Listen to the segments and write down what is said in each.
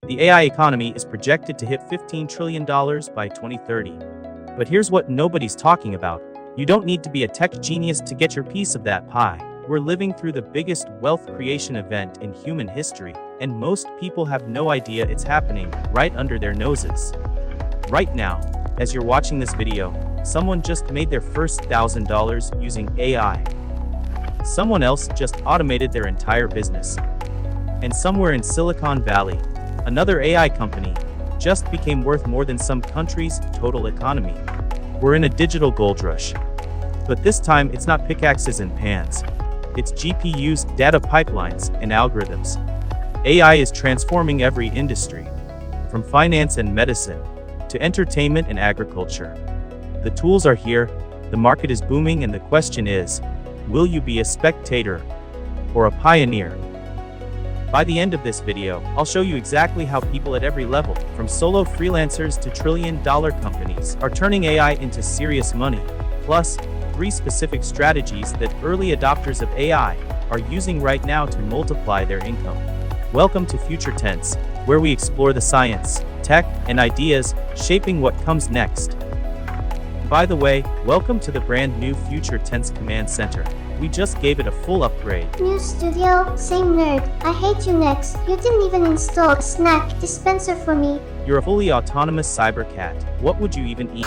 The AI economy is projected to hit $15 trillion by 2030. But here's what nobody's talking about. You don't need to be a tech genius to get your piece of that pie. We're living through the biggest wealth creation event in human history, and most people have no idea it's happening right under their noses. Right now, as you're watching this video, someone just made their first $1,000 using AI. Someone else just automated their entire business. And somewhere in Silicon Valley, another AI company just became worth more than some country's total economy. We're in a digital gold rush. But this time, it's not pickaxes and pans. It's GPUs, data pipelines, and algorithms. AI is transforming every industry, from finance and medicine to entertainment and agriculture. The tools are here, the market is booming, and the question is, will you be a spectator or a pioneer? By the end of this video, I'll show you exactly how people at every level, from solo freelancers to trillion-dollar companies, are turning AI into serious money, plus 3 specific strategies that early adopters of AI are using right now to multiply their income. Welcome to Future Tense, where we explore the science, tech, and ideas shaping what comes next. By the way, welcome to the brand new Future Tense Command Center. We just gave it a full upgrade. New studio, same nerd. I hate you next. You didn't even install a snack dispenser for me. You're a fully autonomous cyber cat. What would you even eat?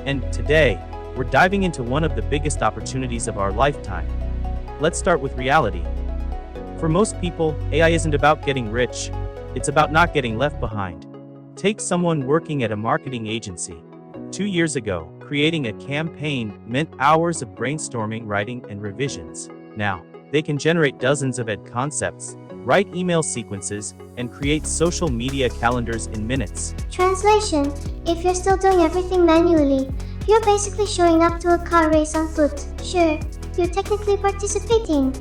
And today, we're diving into one of the biggest opportunities of our lifetime. Let's start with reality. For most people, AI isn't about getting rich. It's about not getting left behind. Take someone working at a marketing agency. 2 years ago, creating a campaign meant hours of brainstorming, writing, and revisions. Now, they can generate dozens of ad concepts, write email sequences, and create social media calendars in minutes. Translation: if you're still doing everything manually, you're basically showing up to a car race on foot. Sure, you're technically participating,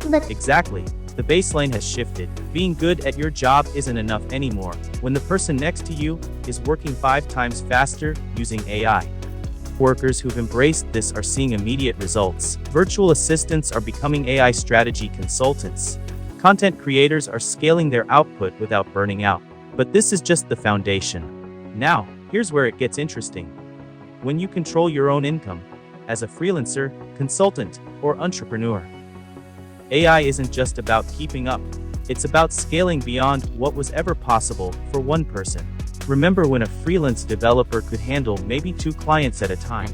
but... Exactly. The baseline has shifted. Being good at your job isn't enough anymore when the person next to you is working 5 times faster using AI. Workers who've embraced this are seeing immediate results. Virtual assistants are becoming AI strategy consultants. Content creators are scaling their output without burning out. But this is just the foundation. Now, here's where it gets interesting. When you control your own income, as a freelancer, consultant, or entrepreneur, AI isn't just about keeping up. It's about scaling beyond what was ever possible for one person. Remember when a freelance developer could handle maybe 2 clients at a time?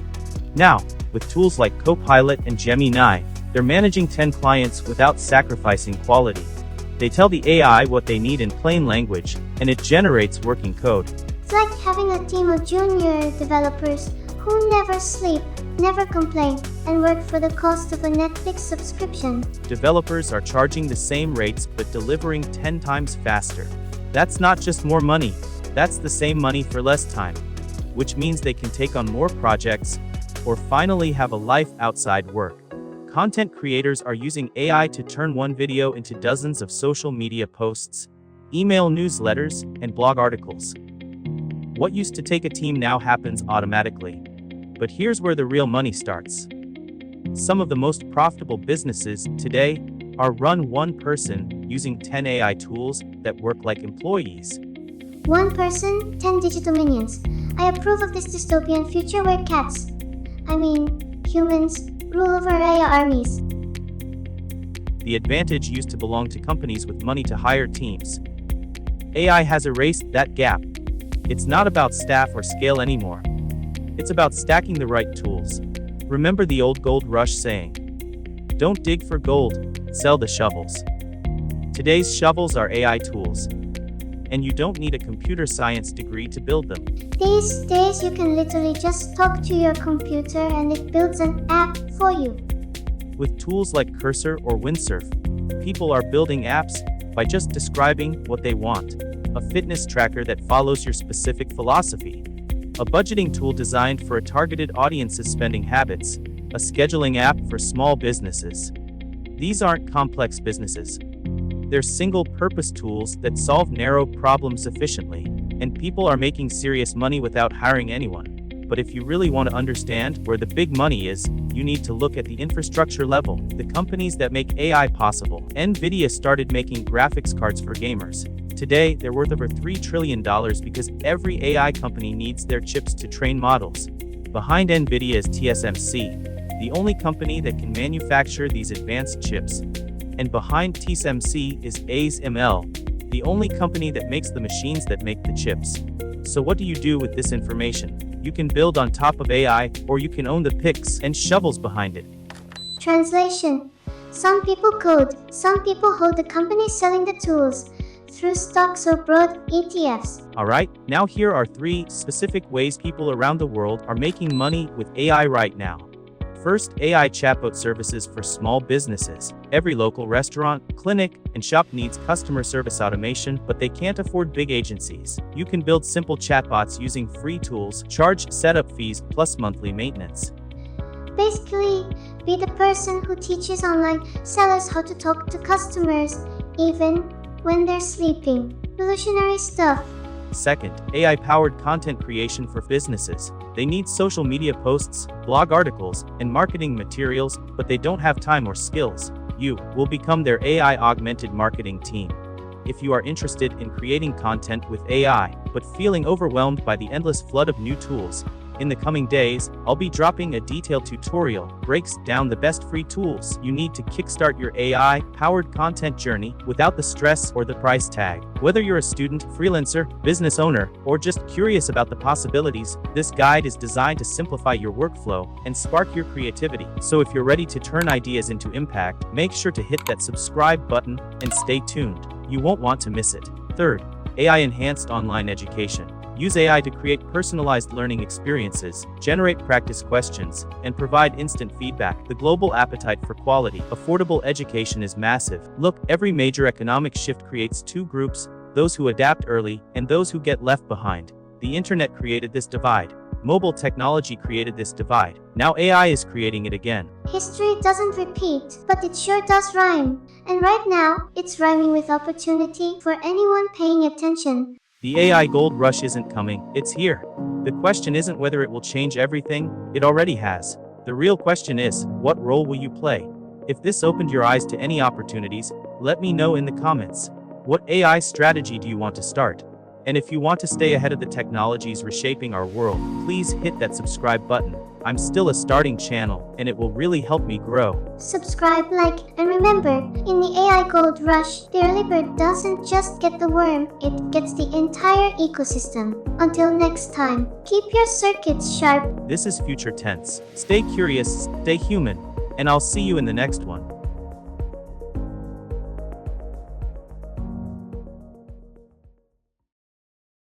Now, with tools like Copilot and Gemini, they're managing 10 clients without sacrificing quality. They tell the AI what they need in plain language, and it generates working code. It's like having a team of junior developers who never sleep, never complain, and work for the cost of a Netflix subscription. Developers are charging the same rates but delivering 10 times faster. That's not just more money, that's the same money for less time, which means they can take on more projects or finally have a life outside work. Content creators are using AI to turn one video into dozens of social media posts, email newsletters, and blog articles. What used to take a team now happens automatically. But here's where the real money starts. Some of the most profitable businesses today are run one person using 10 AI tools that work like employees. One person, 10 digital minions. I approve of this dystopian future where humans, rule over AI armies. The advantage used to belong to companies with money to hire teams. AI has erased that gap. It's not about staff or scale anymore. It's about stacking the right tools. Remember the old gold rush saying, "Don't dig for gold, sell the shovels." Today's shovels are AI tools. And you don't need a computer science degree to build them. These days you can literally just talk to your computer and it builds an app for you. With tools like Cursor or Windsurf, people are building apps by just describing what they want. A fitness tracker that follows your specific philosophy. A budgeting tool designed for a targeted audience's spending habits. A scheduling app for small businesses. These aren't complex businesses. They're single-purpose tools that solve narrow problems efficiently, and people are making serious money without hiring anyone. But if you really want to understand where the big money is, you need to look at the infrastructure level, the companies that make AI possible. NVIDIA started making graphics cards for gamers. Today, they're worth over $3 trillion because every AI company needs their chips to train models. Behind NVIDIA is TSMC, the only company that can manufacture these advanced chips. And behind TSMC is ASML, the only company that makes the machines that make the chips. So what do you do with this information? You can build on top of AI, or you can own the picks and shovels behind it. Translation. Some people code, some people hold the company selling the tools through stocks or broad ETFs. Alright, now here are 3 specific ways people around the world are making money with AI right now. First, AI chatbot services for small businesses. Every local restaurant, clinic, and shop needs customer service automation, but they can't afford big agencies. You can build simple chatbots using free tools, charge setup fees plus monthly maintenance. Basically, be the person who teaches online sellers how to talk to customers, even when they're sleeping. Revolutionary stuff. Second, AI-powered content creation for businesses. They need social media posts, blog articles, and marketing materials, but they don't have time or skills. You will become their AI-augmented marketing team. If you are interested in creating content with AI, but feeling overwhelmed by the endless flood of new tools, in the coming days, I'll be dropping a detailed tutorial, breaks down the best free tools you need to kickstart your AI-powered content journey without the stress or the price tag. Whether you're a student, freelancer, business owner, or just curious about the possibilities, this guide is designed to simplify your workflow and spark your creativity. So if you're ready to turn ideas into impact, make sure to hit that subscribe button and stay tuned. You won't want to miss it. Third, AI-enhanced online education. Use AI to create personalized learning experiences, generate practice questions, and provide instant feedback. The global appetite for quality, affordable education is massive. Look, every major economic shift creates 2 groups, those who adapt early and those who get left behind. The internet created this divide. Mobile technology created this divide. Now AI is creating it again. History doesn't repeat, but it sure does rhyme. And right now, it's rhyming with opportunity for anyone paying attention. The AI gold rush isn't coming, it's here. The question isn't whether it will change everything, it already has. The real question is, what role will you play? If this opened your eyes to any opportunities, let me know in the comments. What AI strategy do you want to start? And if you want to stay ahead of the technologies reshaping our world, please hit that subscribe button. I'm still a starting channel, and it will really help me grow. Subscribe, like, and remember, in the AI gold rush, the early bird doesn't just get the worm, it gets the entire ecosystem. Until next time, keep your circuits sharp. This is Future Tense. Stay curious, stay human, and I'll see you in the next one.